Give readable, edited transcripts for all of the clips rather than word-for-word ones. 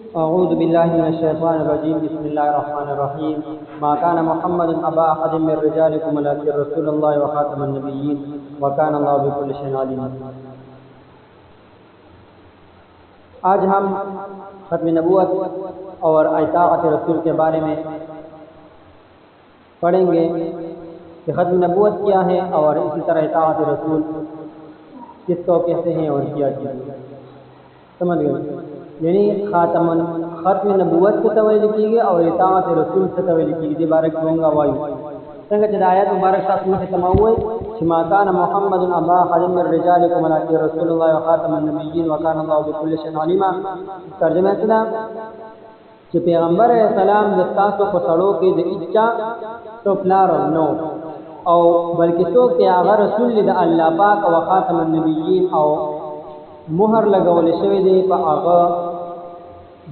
अऊज़ु बिल्लाहि मिनश्शैतानिर्रजीम बिस्मिल्लाहिर्रहमानिर्रहीम मा काना मुहम्मदुन अबा अहदिम मिर रिजालिकुम वलाकिन रसूलुल्लाहि व खातमुन नबिय्यीन व काना अल्लाहु बिकुल्लि शैइन अलीम। आज हम खत्म नबूवत और इताअत रसूल के बारे में पढ़ेंगे कि खत्म नबूवत क्या है और इसी तरह इताअत रसूल किसको कहते हैं और क्या चीज़ समझ गए। यानी खत्म नबूवत से तवैल की गई और इताअत रसूल से तवैल की गई बारक होंगे वायु संग आयत मुबारक साथ में तमा हुए मा काना मुहम्मदुन अबा अहदिम मिर रिजालिकुम वलाकिन रसूलुल्लाहि व खातमुन नबिय्यीन व काना अल्लाहु बिकुल्लि शैइन अलीमा। तर्जुमा सलाम कि पैगंबर सलाम दस्तासो को सड़ों के द इच्छा तो प्लार नो और बल्कि तो के आगा रसूल द अल्लाह पाक व खातमुन नबिय्यीन और मुहर लगौले शवे दे पा आगा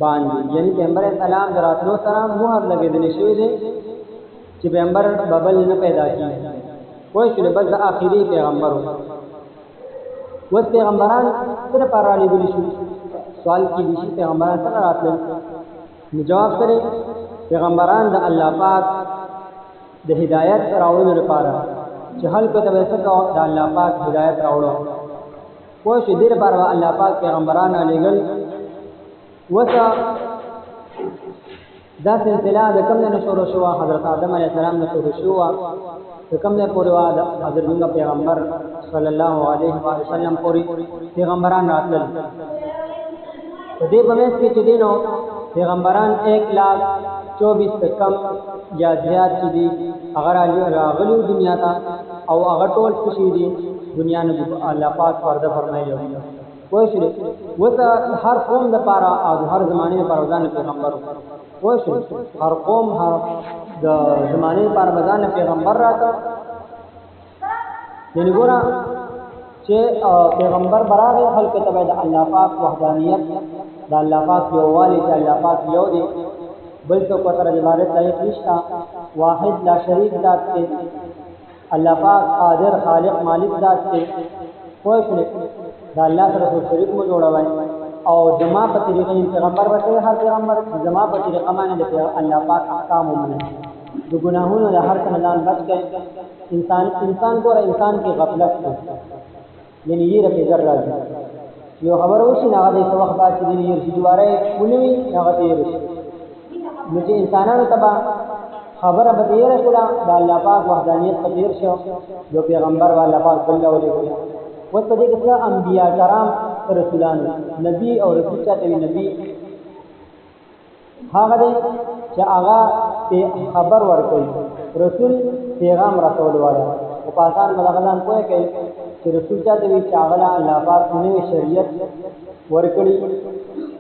बांधी यानी पैगंबर सलाम दरातलो सलाम मुहर लगे दे शवे दे कि पैगंबर बबल न पैदा की कोई शुरू बस आखिरी पैगंबर हो वो पैगंबरान सिर्फ पाराली गुली सवाल की दिशी पैगंबरान सर रातल जवाब करे पैगंबरान द अल्लाह पाक द हिदायत रावण पारा जहल को तब ऐसा द अल्लाह पाक हिदायत रावणो कोई शुद्ध पारा अल्लाह पाक पैगंबरान अलीगल वसा दा सिलसिला द कम ने शुरू हुआ हजरत आदम अलैहिस्सलाम ने शुरू हुआ तो कम ने पूरे हजरत पैगंबर सल्लल्लाहु अलैहि वसल्लम पूरी पैगंबरान रातल तो दे बमेस के चदिनो पैगंबरान 1,24,000 से कम या ज्यादा चीज़ी अगर रागलू दुनिया था और अगर टोल खुशी दी दुनिया ने अल्लाह पाक पर्दा फरमाए कोई शुरू वो तो हर कौम द पारा और हर ज़माने में परवजान पैगंबर कोई शुरू हर कौम हर ज़माने में परवजान पैगंबर रहा यानी गोरा che पैगंबर बराबर हल के तबे अल्लाह पाक वहदानियत द अल्लाह पाक यो वाली द अल्लाह पाक यो दे बल तो पतर इबादत लायक निष्ठा वाहिद ला शरीक ज़ात के अल्लाह पाक कादिर खालिक मालिक ज़ात के कोई शुरू द अल्लाह तरफ शरीक में जोड़ा हुआ है और जमा पर तरीक़े पैगंबर बचे हर पैगंबर जमा पर तरीक़ा माने दे अल्लाह पाक अहकाम माने जो गुनाहों ने हर कनादान बच गए इंसान को और इंसान की गफलत को यानी ये रखे जर्रा यो खबर होशी ना दे तो वक्त बात दिन ये दोबारा उन्हीं ना ये मुझे इंसानों तबा खबर बतेर रसुला अल्लाह पाक वहदानियत कबीर शो जो पैगंबर वाला पाक बल्ला वाले हो वो तो देख इसका अंबिया कराम रसूलान नबी और रसूल चाहते नबी हाँ दे कि आगा पे खबर वर कोई रसूल पैगाम रसूल वाला वो पासान मदान को है कि रसूल चाहते हुए चावला अल्लाह पाक उन्हें शरीयत वरकड़ी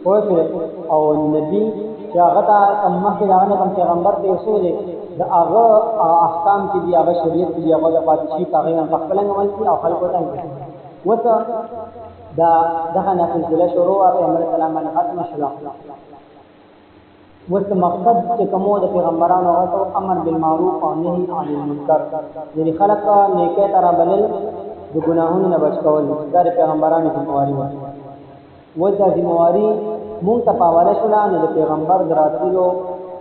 कोई फिर और नबी चाहता अम्मा के जाने कम पैगंबर पे उसे द आगा अहकाम की दी आगा शरीयत की दी आगा पातशी कागे ना तकबलन अमल की और खल को तंग वो तो दा दखना सिलसिला शुरू हुआ पैगंबर सलाम ने खत्म शुला वो मकसद के कमो द पैगंबरान और तो अमर बिल मारूफ और नही अनिल मुनकर यानी खलक का नेके तरह बलल जो गुनाहों न बच कवल दर पैगंबरान की जिम्मेवारी वो द जिम्मेवारी मुंह तपावाले शुला ने पैगंबर दरातिलो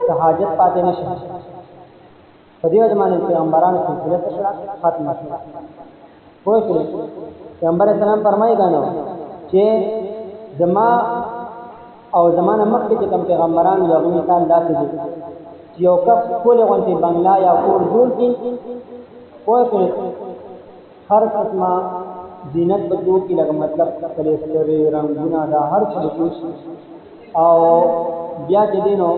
सहाजत पाते नशा फदिया जमाने पैगंबरान सिलसिले से शुला खत्म शुला कोई शुरू पैगंबर सलाम फरमाएगा ना कि जमा और ज़माना मक्के के कम पैगंबरान लोगों मिसाल दाते दी जो कब कोले वंती बंगला या कोर दूर की कोई फिर हर किस्म जीनत बदू की लग मतलब कलेस्टरे रंगुना दा हर चीज़ और ब्याह के दिनों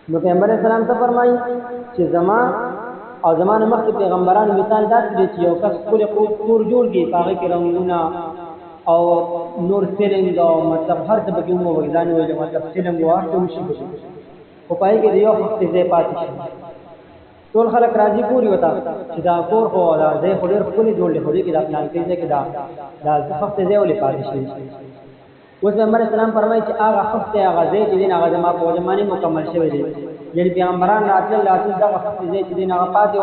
पैगंबर सलाम से फरमाई कि जमा और ज़माने मक्के पैगंबरान मिसाल दात देती है कस पूरे पूर जोड़ के कागज के रंगुना और नूर सेलिंग और मतलब हर जगह क्यों वो वजन हो जो मतलब सेलिंग हुआ तो मुश्किल हो पाई के दियो वक्त से पाती तो खलक राजी पूरी बता सीधा कोर हो वाला दे खुलेर खुली जोड़ ले खुली के अपना कैसे के दा वक्त से वाले पाती उस पैगंबर सलाम फरमाई कि आगा हफ्ते आगा दे दिन आगा जमा को जमाने मुकम्मल शवे یعنی پیغمبران راتل دا وخت دې چې دین هغه پاتې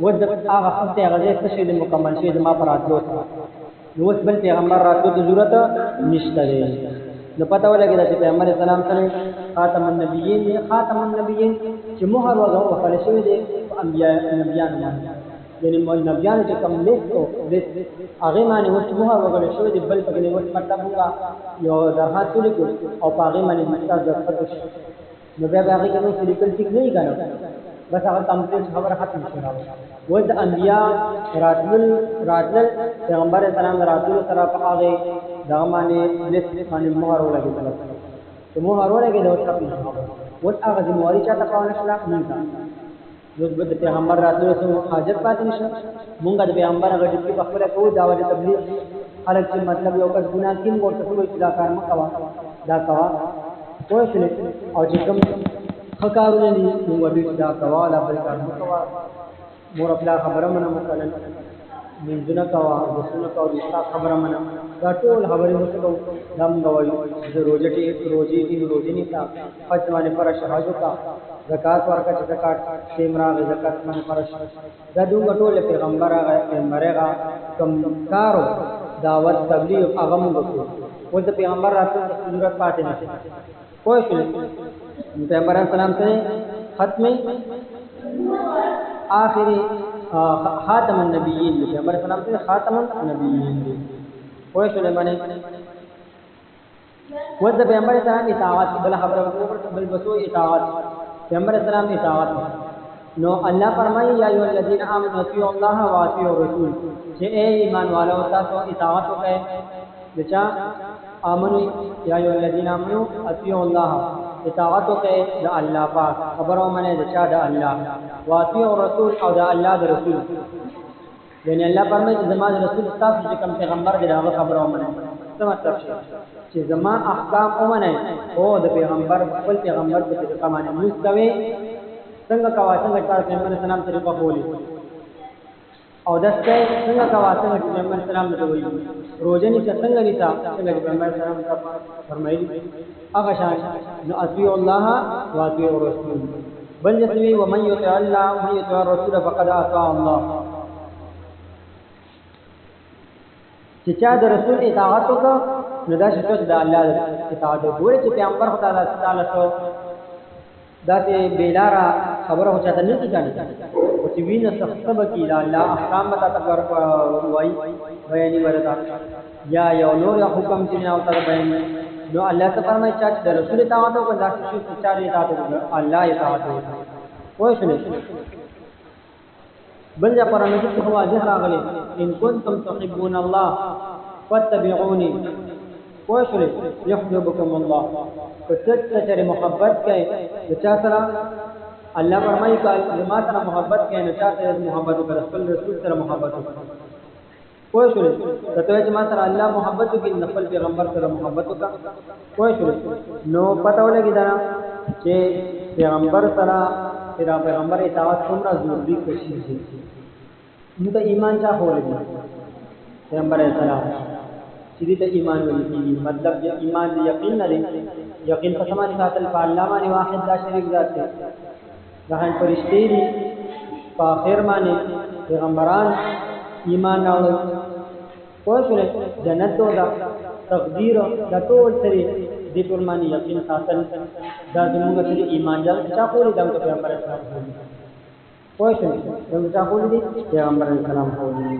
و د هغه وخت هغه څه شي د مکمل شي د ما پر راتلو نو اوس بل پیغمبر راتلو ته ضرورت نشته دی نو پته ولګی چې پیغمبر اسلام سره خاتم النبیین چې مهر وغه فلسوی دي نبیان یعنی نبیان چې کوم لیست هغه باندې اوس مهر وغه شوی دی بل پکې اوس مطلب هغه یو درحات لیکو او هغه باندې مستر درخت نو بیا هغه کوم څه لیکل ټیک نه کړو بس هغه کمپلیټ خبره ختم شوه و د انبیاء راتل پیغمبر اسلام راتل سره په هغه دا باندې لیست باندې مهر ولګیدل چې مهر ولګیدل او ختم شوه و هغه د مواري چاته قانون اخلاق نه کا نو د پیغمبر راتل سره حاجت پاتې نشه مونږ د پیغمبر هغه د خپل کو دعوت تبلیغ خلک چې مطلب یو کس ګناه کین ورته ټول اصلاح کار مکوا دا کوا کوښښ او چې کوم خکارونه دي موږ دې دا کوا لا بل کار مکوا مور خپل خبره منه مثلا منځونه کوا د سونه کوا د خبره منه دا ټول خبرې وکړو دا موږ وایو چې روزي نه تا پښتوانه پر شهادت کا زکات ورکړه چې زکات سیمرا زکات باندې فرش دا دوه ټول پیغمبر هغه کوم کارو دعوت تبلیغ هغه موږ وکړو او د پیغمبر راتلو ضرورت پاتې نشي کوئی پیغمبر اسلام سے ختم آخری خاتم النبیین پیغمبر اسلام سے خاتم النبیین کوئی سلیمانی وذ پیغمبر اسلام اطاعت بل خبر بل بسو اطاعت پیغمبر اسلام اطاعت نو اللہ فرمائے یا ایھا الذین آمنوا اطیعوا اللہ واطیعوا الرسول کہ اے ایمان والو تاسو اطاعت وکړئ دچا آمنو یا ایھا الذین آمنوا اطیعوا اللہ اطاعت وکړئ د الله پاک خبرو منه دچا د الله واطیعوا الرسول او د الله د رسول یعنی الله فرمایي چې زما رسول تاسو چې کوم پیغمبر دی هغه خبرو منه څه مطلب چې زما احکام ومنه او د پیغمبر خپل پیغمبر په طریقه باندې موږ کوي څنګه کوا څنګه چې پیغمبر اسلام طریقه بولی او دسته څنګه کوا څنګه چې پیغمبر اسلام ته وایي روزنی څنګه نیتا څنګه پیغمبر اسلام ته فرمایي هغه شان نو اطیع الله واطیع الرسول بل یتوی ومن یطع الله ومن یطع الرسول فقد اطاع الله چې چا د رسول اطاعت وکړه نو دا شته د الله اطاعت وکړي چې پیغمبر خدای تعالی ته داته بیلارا خبره هوچاته نه کیږي او چې وینه سختب کی الله احکام متا تکر وای بیان ورتا یا یو نور حکم چې نه او تر بیان نو الله ته فرمایي چې د رسول اطاعت او دا چې چاري اطاعت الله اطاعت وای شنو بل ځا پر امید ته واضح راغلی ان کنتم تحبون الله فاتبعوني واشل يحببكم الله فتتجر محبت کوي چا سره الله فرمایي چې ما سره محبت کوي نو چا سره محبت وکړه خپل رسول سره محبت وکړه واشل کته چې ما سره الله محبت کوي خپل پیغمبر سره محبت وکړه واشل نو پته ولګی دا چې پیغمبر سره پیغمبر اطاعت څومره ضروری کوي نو ته ایمان چا هولې پیغمبر اسلام چې ته ایمان ولې مطلب ایمان دی یقین نه دی یقین په سمانه ساتل په الله باندې واحد لا شریک ذات دی ځان فرشتي دي په اخر باندې پیغمبران ایمان راوړل کوښښ جنت او تقدیر د ټول سره د ټول باندې یقین ساتل دا زموږ سره ایمان جل چا کولې د پیغمبر اسلام کوښښ دا چا کولې دي پیغمبر اسلام کولې